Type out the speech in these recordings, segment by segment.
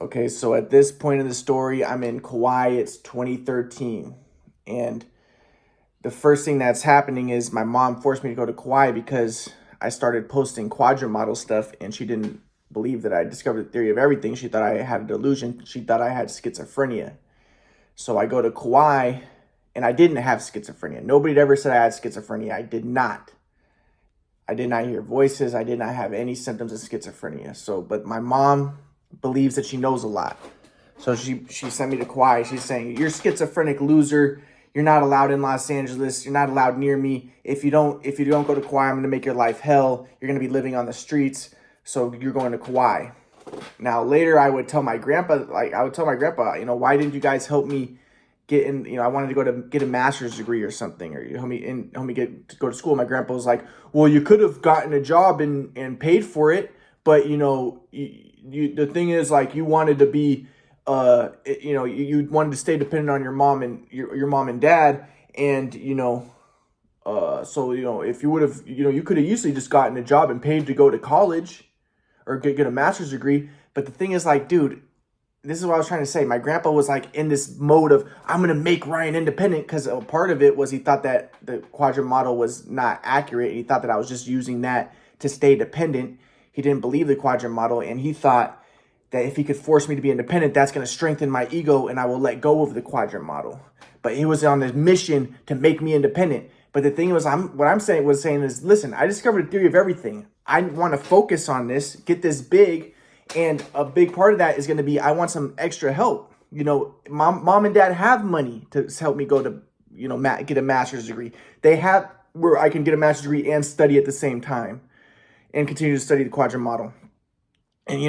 Okay, so at this point in the story, I'm in Kauai. It's 2013. And the first thing that's happening is my mom forced me to go to Kauai because I started posting quadrant model stuff and she didn't believe that I discovered the theory of everything. She thought I had a delusion. She thought I had schizophrenia. So I go to Kauai and I didn't have schizophrenia. Nobody had ever said I had schizophrenia. I did not. I did not hear voices. I did not have any symptoms of schizophrenia. So, but my mom believes that she knows a lot. So she sent me to Kauai. She's saying, "You're schizophrenic loser. You're not allowed in Los Angeles. You're not allowed near me. If you don't go to Kauai, I'm gonna make your life hell. You're gonna be living on the streets. So you're going to Kauai." Now later I would tell my grandpa, why didn't you guys help me get in, I wanted to go to get a master's degree or something, or help me get to go to school. My grandpa was like, "Well, you could have gotten a job and paid for it, but the thing is, like, you wanted to be, you wanted to stay dependent on your mom and your mom and dad, and so if you would have, you could have easily just gotten a job and paid to go to college or get a master's degree." But the thing is, like, dude, this is what I was trying to say. My grandpa was like in this mode of, I'm going to make Ryan independent, because a part of it was he thought that the quadrant model was not accurate. He thought that I was just using that to stay dependent. He didn't believe the quadrant model, and he thought that if he could force me to be independent, that's going to strengthen my ego and I will let go of the quadrant model. But he was on this mission to make me independent. But the thing was, saying is, listen, I discovered a theory of everything. I want to focus on this, get this big, and a big part of that is going to be, I want some extra help. Mom and dad have money to help me go to, get a master's degree. They have where I can get a master's degree and study at the same time and continue to study the quadrant model. And,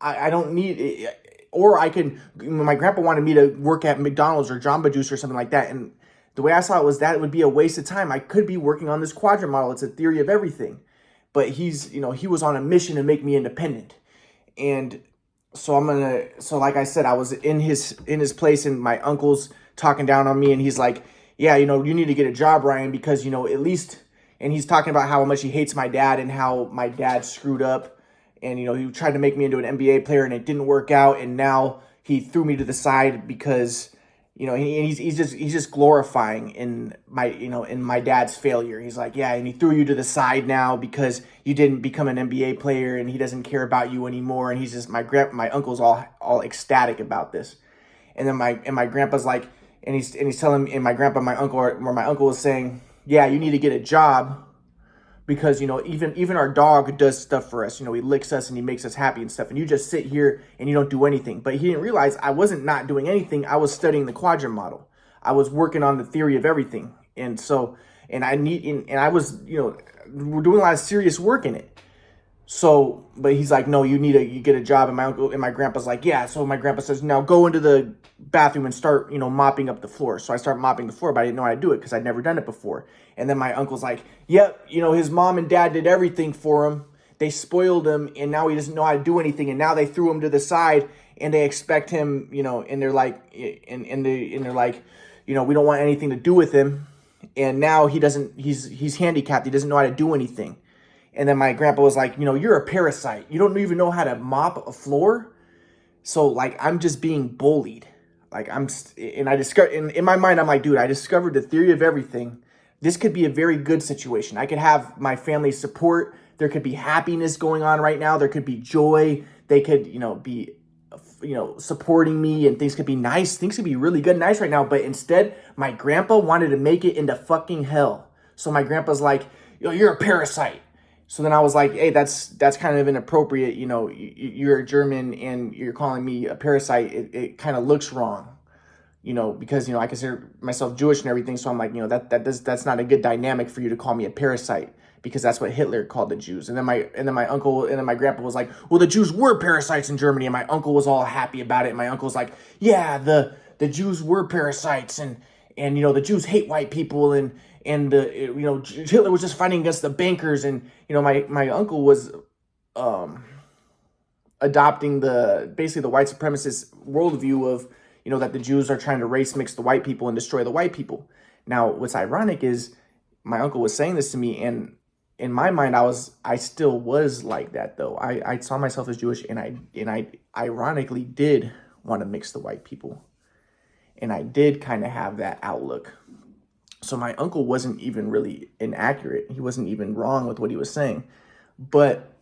I don't need it. Or I can, my grandpa wanted me to work at McDonald's or Jamba Juice or something like that. And the way I saw it was that it would be a waste of time. I could be working on this quadrant model. It's a theory of everything. But he was on a mission to make me independent. And so like I said, I was in his place, and my uncle's talking down on me, and he's like, "Yeah, you need to get a job, Ryan, because, at least," and he's talking about how much he hates my dad and how my dad screwed up. And, he tried to make me into an NBA player and it didn't work out. And now he threw me to the side because, he's just glorifying in my dad's failure. He's like, "Yeah, and he threw you to the side now because you didn't become an NBA player, and he doesn't care about you anymore." And he's just, my uncle's all ecstatic about this. And then my grandpa's like, and he's telling me, and my uncle was saying, "Yeah, you need to get a job because, even our dog does stuff for us. He licks us and he makes us happy and stuff. And you just sit here and you don't do anything." But he didn't realize I wasn't not doing anything. I was studying the quadrant model. I was working on the theory of everything. And so, and I was, we're doing a lot of serious work in it. So, but he's like, "No, you get a job." And my uncle and my grandpa's like, "Yeah." So my grandpa says, "Now go into the bathroom and start, mopping up the floor." So I start mopping the floor, but I didn't know how to do it because I'd never done it before. And then my uncle's like, "Yep, his mom and dad did everything for him. They spoiled him, and now he doesn't know how to do anything. And now they threw him to the side, and they expect him, and they're like, they're like, we don't want anything to do with him. And now he's handicapped. He doesn't know how to do anything." And then my grandpa was like, "You're a parasite. You don't even know how to mop a floor." So, like, I'm just being bullied. Like, and I discovered, in my mind, I'm like, dude, I discovered the theory of everything. This could be a very good situation. I could have my family's support. There could be happiness going on right now. There could be joy. They could, be, supporting me, and things could be nice. Things could be really good and nice right now. But instead, my grandpa wanted to make it into fucking hell. So my grandpa's like, "You're a parasite." So then I was like, "Hey, that's kind of inappropriate. You're a German and you're calling me a parasite. It kind of looks wrong, because, I consider myself Jewish and everything. So I'm like, that's not a good dynamic for you to call me a parasite, because that's what Hitler called the Jews." And then my uncle and then my grandpa was like, "Well, the Jews were parasites in Germany." And my uncle was all happy about it. And my uncle's like, "Yeah, the Jews were parasites, and the Jews hate white people, and Hitler was just fighting against the bankers." And my uncle was adopting basically the white supremacist worldview of, that the Jews are trying to race mix the white people and destroy the white people. Now, what's ironic is my uncle was saying this to me, and in my mind, I still was like that though. I saw myself as Jewish, and I ironically did want to mix the white people. And I did kind of have that outlook. So my uncle wasn't even really inaccurate. He wasn't even wrong with what he was saying. But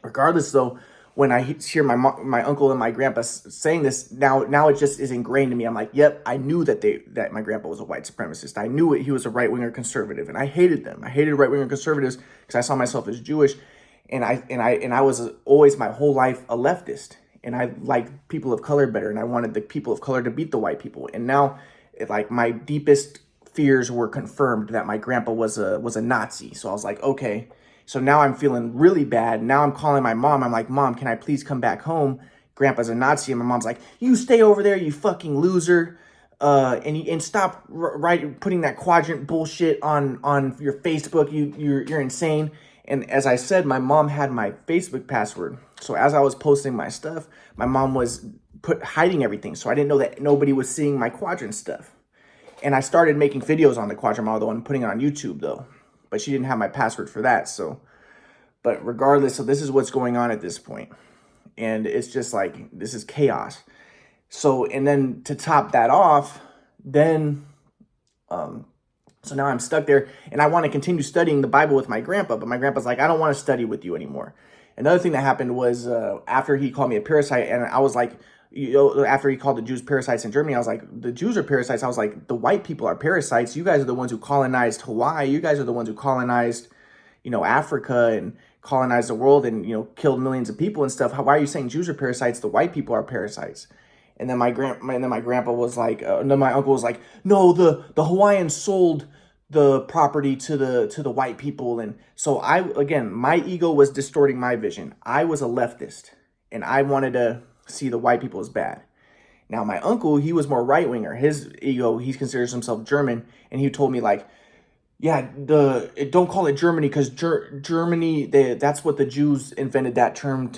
regardless though, when I hear my uncle and my grandpa saying this, now it just is ingrained in me. I'm like, yep, I knew that my grandpa was a white supremacist. I knew he was a right winger conservative, and I hated them. I hated right winger conservatives because I saw myself as Jewish, and I was always my whole life a leftist, and I liked people of color better, and I wanted the people of color to beat the white people. And now, like, my deepest fears were confirmed that my grandpa was a Nazi. So I was like, okay. So now I'm feeling really bad. Now I'm calling my mom. I'm like, Mom, can I please come back home? Grandpa's a Nazi. And my mom's like, you stay over there, you fucking loser. And stop putting that quadrant bullshit on your Facebook. You're insane. And as I said, my mom had my Facebook password. So as I was posting my stuff, my mom was hiding everything. So I didn't know that nobody was seeing my quadrant stuff. And I started making videos on the quadrant model and putting it on YouTube though. But she didn't have my password for that. So, but regardless, so this is what's going on at this point. And it's just like, this is chaos. So, and then to top that off, then, so now I'm stuck there, and I want to continue studying the Bible with my grandpa, but my grandpa's like, I don't want to study with you anymore. Another thing that happened was after he called me a parasite, and I was like, after he called the Jews parasites in Germany, I was like, the Jews are parasites. I was like, the white people are parasites. You guys are the ones who colonized Hawaii. You guys are the ones who colonized, Africa and colonized the world and, killed millions of people and stuff. Why are you saying Jews are parasites? The white people are parasites. And then my grandpa was like, then my uncle was like, no, the Hawaiians sold the property to the white people. And so my ego was distorting my vision. I was a leftist, and I wanted to see the white people as bad. Now my uncle, he was more right winger. His ego, he considers himself German, and he told me like, yeah, don't call it Germany because Germany, that's what the Jews invented that term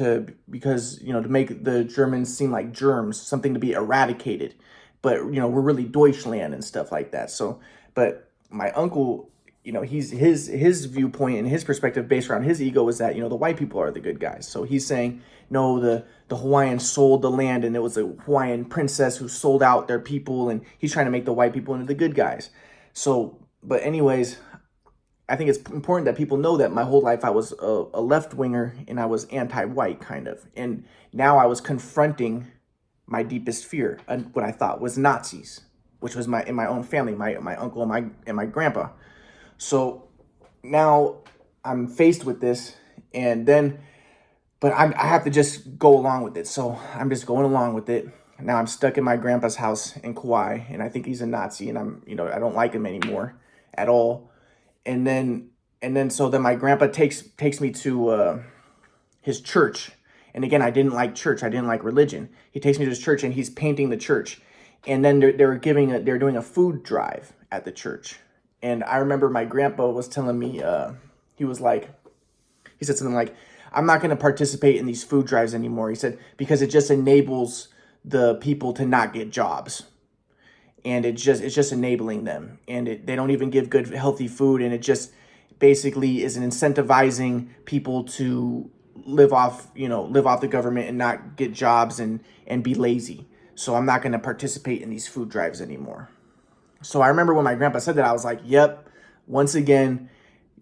because to make the Germans seem like germs, something to be eradicated. But we're really Deutschland and stuff like that. So, but my uncle, he's his viewpoint and his perspective based around his ego is that the white people are the good guys. So he's saying no, the Hawaiians sold the land, and it was a Hawaiian princess who sold out their people, and he's trying to make the white people into the good guys. So. But anyways, I think it's important that people know that my whole life I was a left-winger, and I was anti-white kind of. And now I was confronting my deepest fear, and what I thought was Nazis, which was in my own family, my uncle and my grandpa. So now I'm faced with this, but I have to just go along with it. So I'm just going along with it. Now I'm stuck in my grandpa's house in Kauai, and I think he's a Nazi, and I don't like him anymore at all. And then my grandpa takes me to his church. And again, I didn't like church. I didn't like religion. He takes me to his church, and he's painting the church. And then they're doing a food drive at the church. And I remember my grandpa was telling me, he said something like, I'm not going to participate in these food drives anymore. He said, because it just enables the people to not get jobs. And it's just enabling them. And they don't even give good, healthy food. And it just basically is incentivizing people to live off the government and not get jobs and be lazy. So I'm not going to participate in these food drives anymore. So I remember when my grandpa said that, I was like, yep, once again,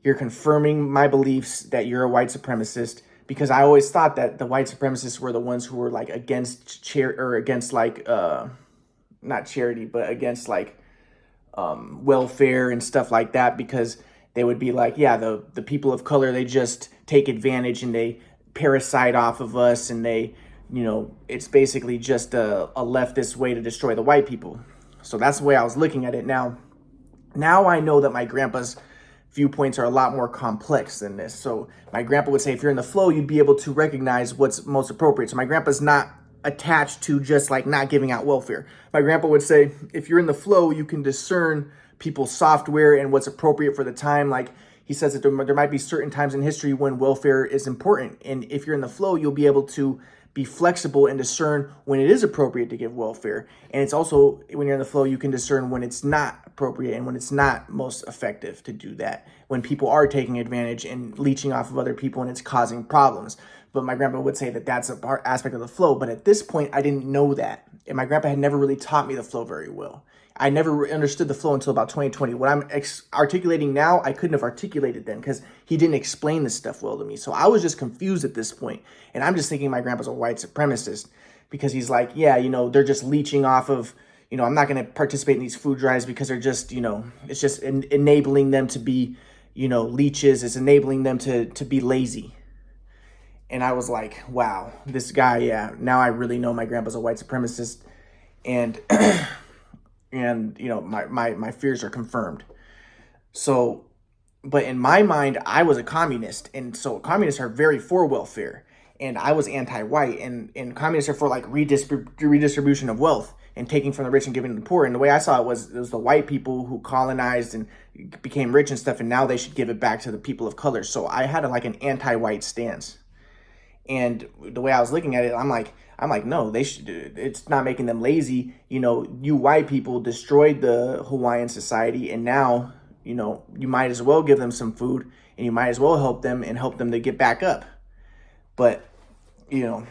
you're confirming my beliefs that you're a white supremacist, because I always thought that the white supremacists were the ones who were like against not charity, but against welfare and stuff like that, because they would be like, yeah, the people of color, they just take advantage and they parasite off of us, and they, it's basically just a leftist way to destroy the white people. So that's the way I was looking at it. Now I know that my grandpa's viewpoints are a lot more complex than this. So my grandpa would say, if you're in the flow, you'd be able to recognize what's most appropriate. So my grandpa's not attached to just like not giving out welfare. My grandpa would say, if you're in the flow, you can discern people's software and what's appropriate for the time. Like he says that there might be certain times in history when welfare is important. And if you're in the flow, you'll be able to be flexible and discern when it is appropriate to give welfare. And it's also, when you're in the flow, you can discern when it's not appropriate and when it's not most effective to do that, when people are taking advantage and leeching off of other people and it's causing problems. But my grandpa would say that that's a part aspect of the flow. But at this point, I didn't know that. And my grandpa had never really taught me the flow very well. I never understood the flow until about 2020. What I'm articulating now, I couldn't have articulated then because he didn't explain this stuff well to me. So I was just confused at this point. And I'm just thinking my grandpa's a white supremacist because he's like, yeah, you know, they're just leeching off of, you know, I'm not going to participate in these food drives because they're just, you know, it's just enabling them to be, you know, leeches. It's enabling them to be lazy. And I was like, wow, this guy, yeah, now I really know my grandpa's a white supremacist. And and you know, my fears are confirmed. So, but in my mind, I was a communist, and so communists are very for welfare, and I was anti-white, and communists are for like redistribution of wealth and taking from the rich and giving to the poor. And the way I saw it was the white people who colonized and became rich and stuff, and now they should give it back to the people of color. So I had like an anti-white stance. And the way I was looking at it, I'm like, no, they should. It's not making them lazy. You know, you white people destroyed the Hawaiian society, and now, you know, you might as well give them some food, and you might as well help them and help them to get back up. But, you know,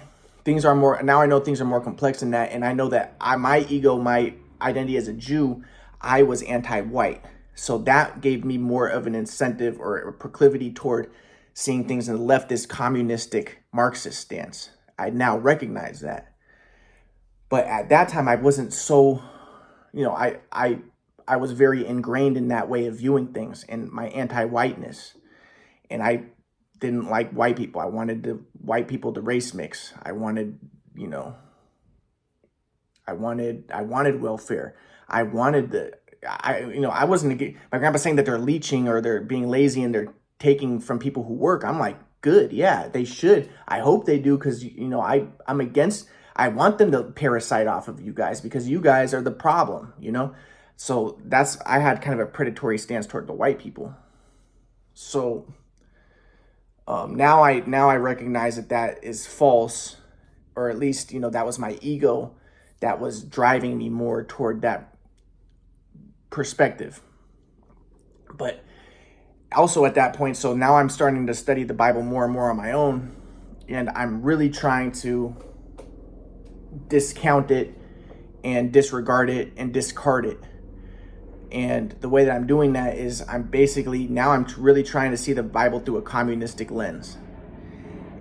things are more, now I know things are more complex than that. And I know that my ego, my identity as a Jew, I was anti-white. So that gave me more of an incentive or a proclivity toward seeing things in the leftist, communistic, Marxist stance. I now recognize that. But at that time, I wasn't so, you know, I was very ingrained in that way of viewing things and my anti-whiteness. And I didn't like white people. I wanted white people to race mix. I wanted, you know, I wanted welfare. I wasn't, my grandpa saying that they're leeching or they're being lazy and they're taking from people who work. I'm like, good, yeah, they should. I hope they do, because, you know, I'm against, I want them to parasite off of you guys because you guys are the problem, you know? So I had kind of a predatory stance toward the white people. So now I recognize that is false, or at least, you know, that was my ego that was driving me more toward that perspective. But also at that point, so now I'm starting to study the Bible more and more on my own, and I'm really trying to discount it and disregard it and discard it. And the way that I'm doing that is I'm really trying to see the Bible through a communistic lens.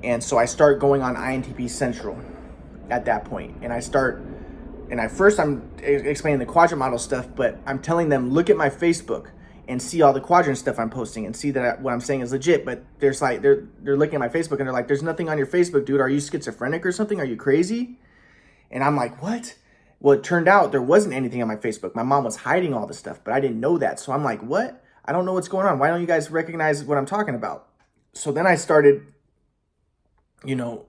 And so I start going on INTP Central at that point. And I'm explaining the quadrant model stuff, but I'm telling them, look at my Facebook and see all the quadrant stuff I'm posting and see that what I'm saying is legit. But there's like, they're looking at my Facebook and they're like, there's nothing on your Facebook, dude. Are you schizophrenic or something? Are you crazy? And I'm like, what? Well, it turned out there wasn't anything on my Facebook. My mom was hiding all this stuff, but I didn't know that. So I'm like, what? I don't know what's going on. Why don't you guys recognize what I'm talking about? So then I started, you know,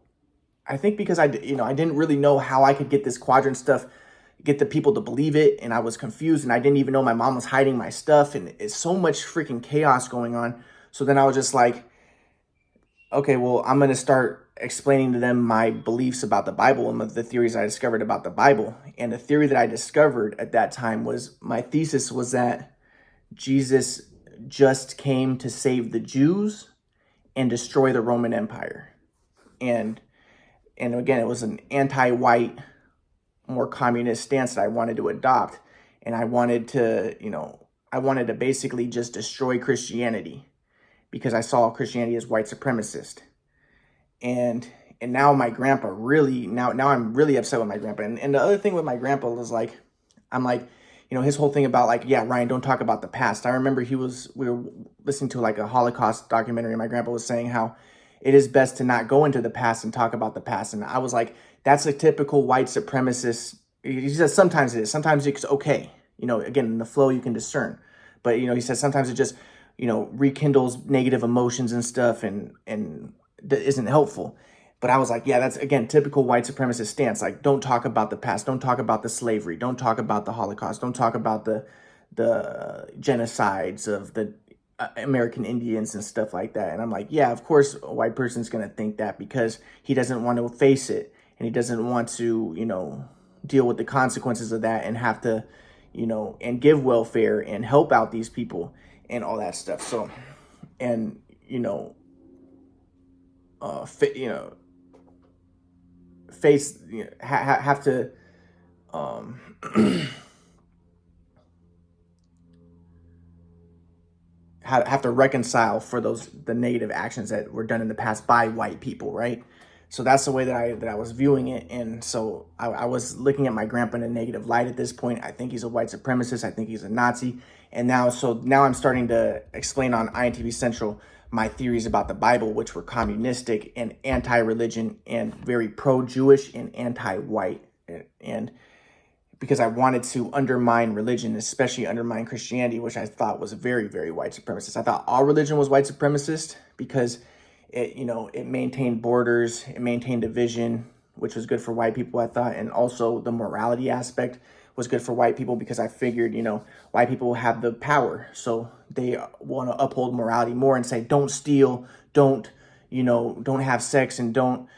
I think because I didn't really know how I could get this quadrant stuff, get the people to believe it. And I was confused, and I didn't even know my mom was hiding my stuff. And it's so much freaking chaos going on. So then I was just like, okay, well, I'm going to start explaining to them my beliefs about the Bible and the theories I discovered about the Bible. And the theory that I discovered at that time was, my thesis was that Jesus just came to save the Jews and destroy the Roman Empire. And again, it was an anti-white, more communist stance that I wanted to adopt. And I wanted to basically just destroy Christianity, because I saw Christianity as white supremacist. And now my grandpa really, now I'm really upset with my grandpa. And the other thing with my grandpa was like, I'm like, you know, his whole thing about like, yeah, Ryan, don't talk about the past. I remember we were listening to like a Holocaust documentary, and my grandpa was saying how it is best to not go into the past and talk about the past. And I was like, that's a typical white supremacist. He says sometimes it is, sometimes it's okay. You know, again, in the flow you can discern. But, you know, he says sometimes it just, you know, rekindles negative emotions and stuff, and that isn't helpful. But I was like, yeah, that's, again, typical white supremacist stance. Like, don't talk about the past. Don't talk about the slavery. Don't talk about the Holocaust. Don't talk about the genocides of the American Indians and stuff like that. And I'm like, yeah, of course a white person's going to think that, because he doesn't want to face it. and he doesn't want to, deal with the consequences of that and have to, and give welfare and help out these people and all that stuff. So, and, face, have to, have to reconcile for the negative actions that were done in the past by white people, right? So that's the way that I was viewing it. And so I was looking at my grandpa in a negative light at this point. I think he's a white supremacist. I think he's a Nazi. And now I'm starting to explain on INTV Central my theories about the Bible, which were communistic and anti-religion and very pro-Jewish and anti-white. And because I wanted to undermine religion, especially undermine Christianity, which I thought was very, very white supremacist. I thought all religion was white supremacist because it maintained borders, it maintained division, which was good for white people, I thought. And also the morality aspect was good for white people because I figured, white people have the power. So they want to uphold morality more and say, don't steal, don't have sex, and don't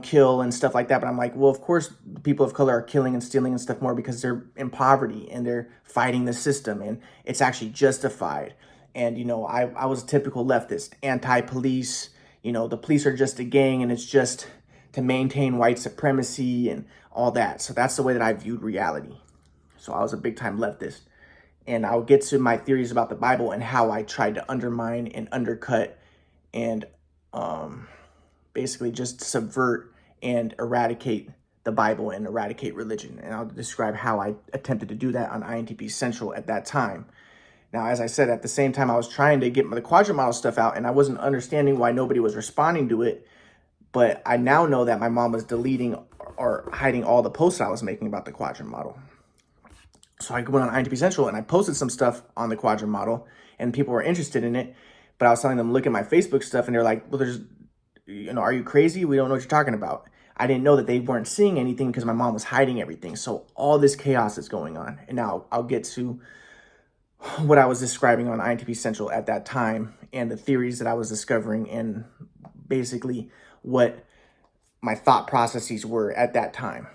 kill and stuff like that. But I'm like, well, of course, people of color are killing and stealing and stuff more because they're in poverty and they're fighting the system and it's actually justified. And, I was a typical leftist, anti-police, the police are just a gang and it's just to maintain white supremacy and all that. So that's the way that I viewed reality. So I was a big time leftist. And I'll get to my theories about the Bible and how I tried to undermine and undercut and basically just subvert and eradicate the Bible and eradicate religion. And I'll describe how I attempted to do that on INTP Central at that time. Now, as I said, at the same time, I was trying to get the quadrant model stuff out and I wasn't understanding why nobody was responding to it. But I now know that my mom was deleting or hiding all the posts I was making about the quadrant model. So I went on INTP Central and I posted some stuff on the quadrant model and people were interested in it. But I was telling them, look at my Facebook stuff, and they're like, well, are you crazy? We don't know what you're talking about. I didn't know that they weren't seeing anything because my mom was hiding everything. So all this chaos is going on. And now I'll get to what I was describing on INTP Central at that time and the theories that I was discovering and basically what my thought processes were at that time.